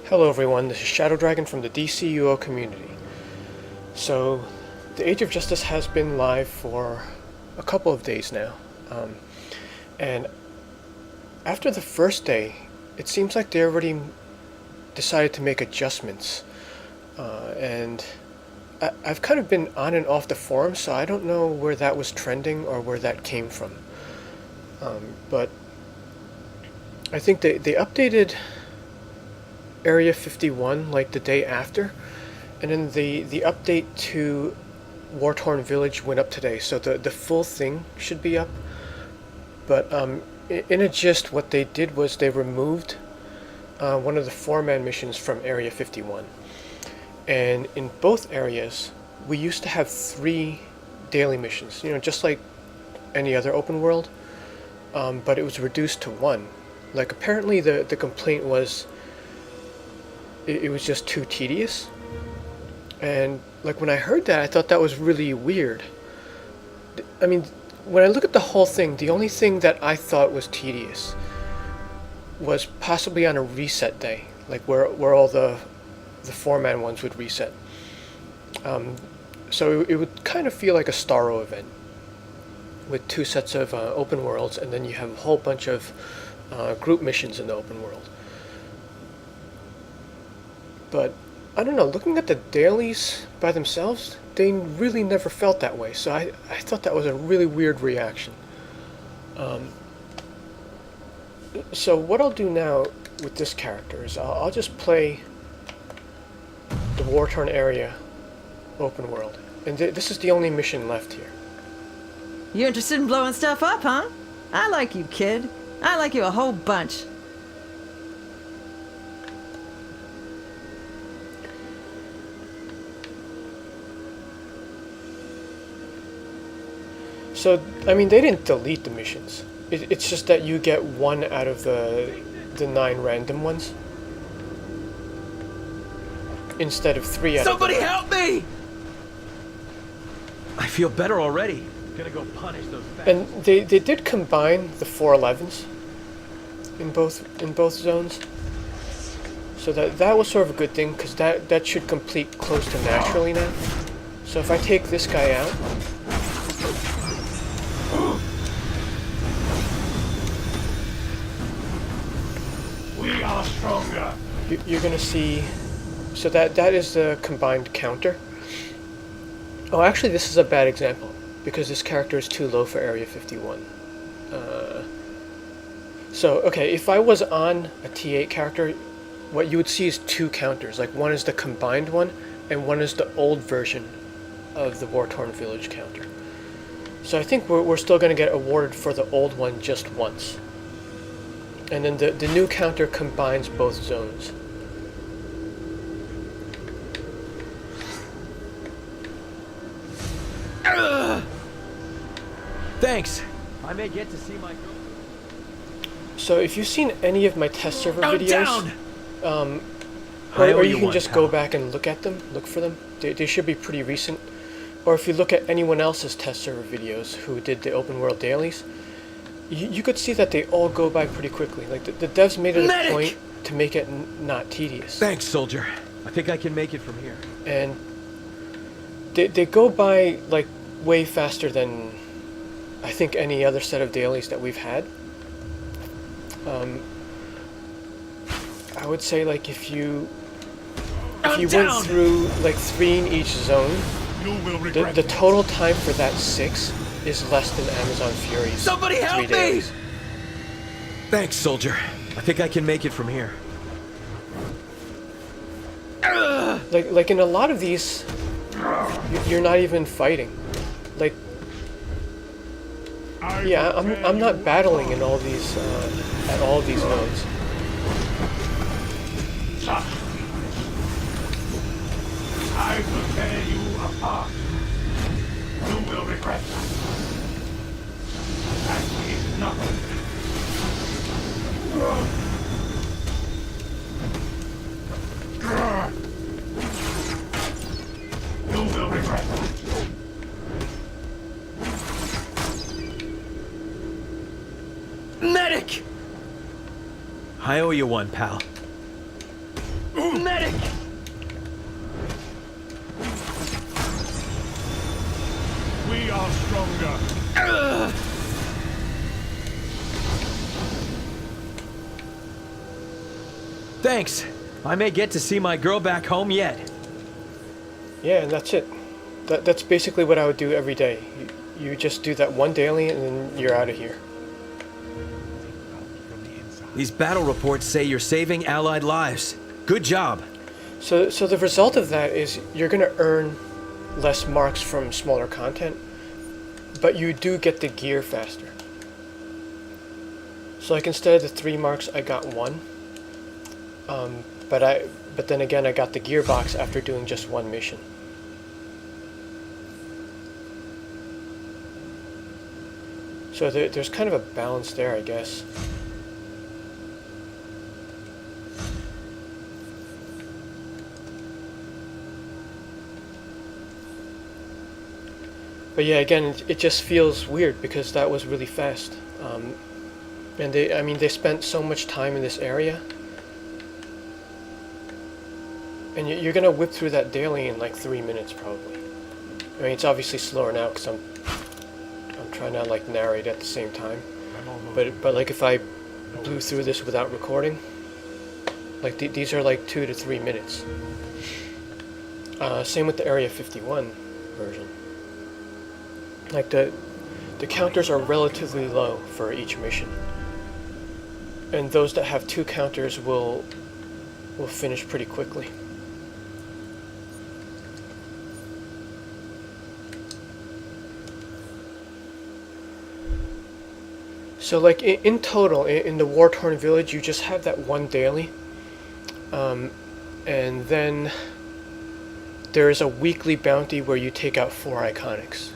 Hello everyone, this is Shadow Dragon from the DCUO community. So, the Age of Justice has been live for a couple of days now. And after the first day, it seems like they already decided to make adjustments. And I've kind of been on and off the forum, so I don't know where that was trending or where that came from. But I think they updated Area 51 like the day after, and then the update to War-Torn Village went up today, so the full thing should be up. But in a gist, what they did was they removed one of the 4-man missions from Area 51. And in both areas, we used to have 3 daily missions, just like any other open world, but it was reduced to 1. Like, apparently the complaint was it was just too tedious. And like, when I heard that, I thought that was really weird. I mean, when I look at the whole thing, the only thing that I thought was tedious was possibly on a reset day, like where all the 4-man ones would reset. So it would kind of feel like a Starro event with 2 sets of open worlds, and then you have a whole bunch of group missions in the open world. But I don't know, looking at the dailies by themselves, they really never felt that way. So I thought that was a really weird reaction. So what I'll do now with this character is I'll just play the War-Torn area open world. And this is the only mission left here. You interested in blowing stuff up, huh? I like you, kid. I like you a whole bunch. So, I mean, they didn't delete the missions. It's just that you get 1 out of the 9 random ones, instead of 3 out Somebody of the help me! I feel better already. Gonna go punish those And they did combine the 411s in both zones. So that was sort of a good thing, because that should complete close to naturally now. So if I take this guy out, We are stronger. you're gonna see. So that is the combined counter. Oh, actually, this is a bad example because this character is too low for Area 51. So okay, if I was on a T8 character, what you would see is 2 counters. Like, one is the combined one, and one is the old version of the War-Torn Village counter. So I think we're still going to get awarded for the old one just once. And then the new counter combines both zones. Thanks. I may get to see my girl. So if you've seen any of my test server videos, Hi, or you can one, just pal. go back and look at them, look for them. They should be pretty recent. Or if you look at anyone else's test server videos who did the open world dailies, you could see that they all go by pretty quickly. Like, the devs made it a point to make it not tedious. Thanks, soldier. I think I can make it from here. And they go by like way faster than I think any other set of dailies that we've had. I would say, like, if you went through like 3 in each zone, the total time for that 6 is less than Amazon Fury's Somebody 3 help me! dailies. Thanks, soldier. I think I can make it from here. Like in a lot of these, you're not even fighting. Like, yeah, I'm not battling in all these at all these nodes. I will tear you apart. You will regret that. That is nothing. You will regret that. Medic! I owe you one, pal. Medic! We are stronger. Thanks. I may get to see my girl back home yet. Yeah, and that's it. That's basically what I would do every day. You just do that one daily and then you're out of here. These battle reports say you're saving Allied lives. Good job. So the result of that is you're going to earn less marks from smaller content, but you do get the gear faster. So like instead of the 3 marks, I got 1. But then again, I got the gearbox after doing just 1 mission. So there's kind of a balance there, I guess. But yeah, again, it just feels weird because that was really fast. And they spent so much time in this area. And you're gonna whip through that daily in like 3 minutes probably. I mean, it's obviously slower now because I'm trying to like narrate at the same time. But like if I blew through this without recording, like these are like 2 to 3 minutes. Same with the Area 51 version. Like the counters are relatively low for each mission, and those that have 2 counters will finish pretty quickly. So like in total, in the war-torn village, you just have that 1 daily, and then there is a weekly bounty where you take out 4 iconics.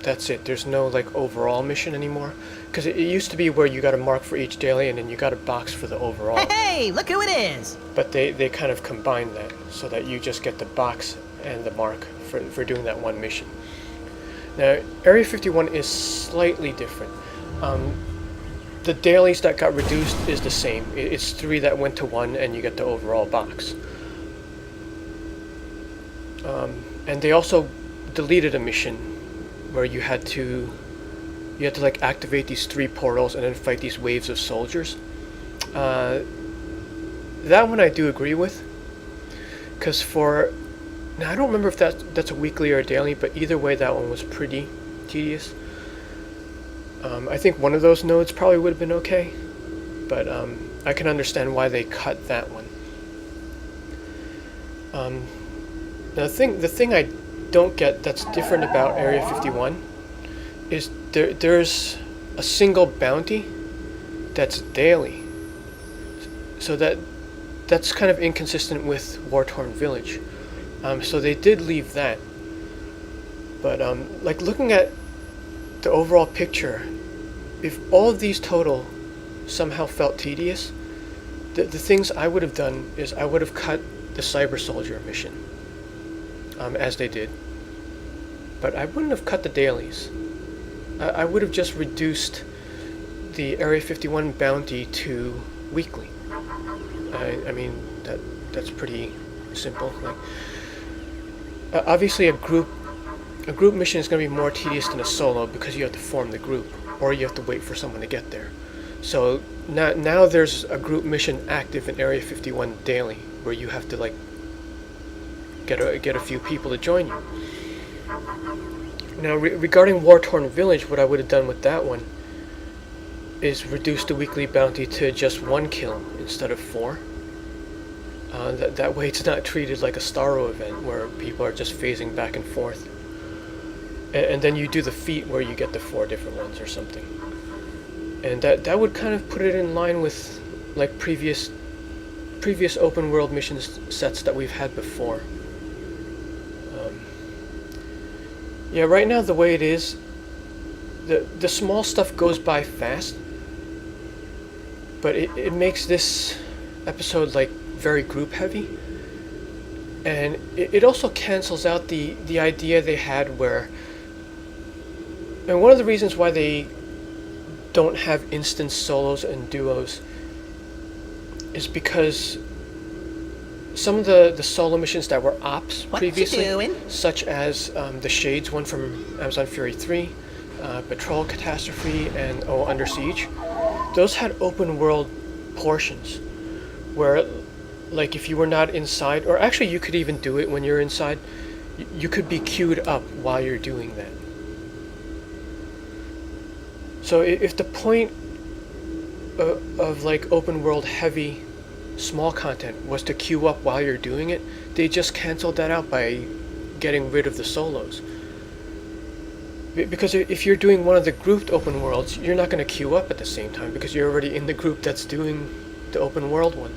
That's it. There's no like overall mission anymore, because it used to be where you got a mark for each daily and then you got a box for the overall. Hey, look who it is! But they kind of combined that so that you just get the box and the mark for doing that 1 mission. Now Area 51 is slightly different. The dailies that got reduced is the same. It's 3 that went to 1 and you get the overall box. And they also deleted a mission where you had to like activate these 3 portals and then fight these waves of soldiers. That one I do agree with, because now I don't remember if that's a weekly or a daily, but either way that one was pretty tedious. I think one of those nodes probably would have been okay, but I can understand why they cut that one. Now the thing I don't get that's different about Area 51 is there's a single bounty that's daily. So that's kind of inconsistent with War-Torn Village. So they did leave that. But like looking at the overall picture, if all of these total somehow felt tedious, the things I would have done is I would have cut the Cyber Soldier mission. As they did. But I wouldn't have cut the dailies. I would have just reduced the Area 51 bounty to weekly. I mean, that's pretty simple. Like, obviously a group mission is going to be more tedious than a solo because you have to form the group, or you have to wait for someone to get there. So now there's a group mission active in Area 51 daily where you have to like get a few people to join you. Now regarding War-Torn Village, what I would have done with that one is reduce the weekly bounty to just 1 kill instead of 4. That way it's not treated like a Starro event where people are just phasing back and forth. And then you do the feat where you get the 4 different ones or something. And that would kind of put it in line with like previous open world missions sets that we've had before. Yeah, right now the way it is, the small stuff goes by fast, but it makes this episode like very group heavy, and it also cancels out the idea they had where, and one of the reasons why they don't have instance solos and duos is because some of the solo missions that were ops What you previously, doing? such as the Shades one from Amazon Fury 3, Patrol Catastrophe, and Under Siege, those had open world portions where, like, if you were not inside, or actually you could even do it when you're inside, you could be queued up while you're doing that. So if the point of like open world heavy small content was to queue up while you're doing it, they just canceled that out by getting rid of the solos. Because if you're doing one of the grouped open worlds, you're not going to queue up at the same time because you're already in the group that's doing the open world one.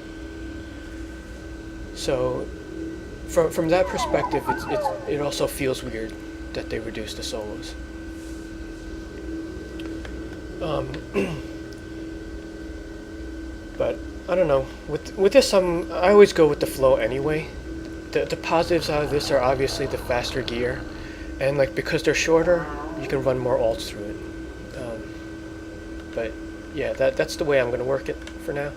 So from that perspective, it also feels weird that they reduced the solos. But I don't know. With this, I always go with the flow anyway. The positives out of this are obviously the faster gear, and like because they're shorter, you can run more ults through it. But yeah, that's the way I'm gonna work it for now.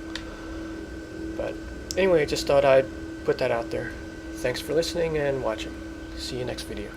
But anyway, I just thought I'd put that out there. Thanks for listening and watching. See you next video.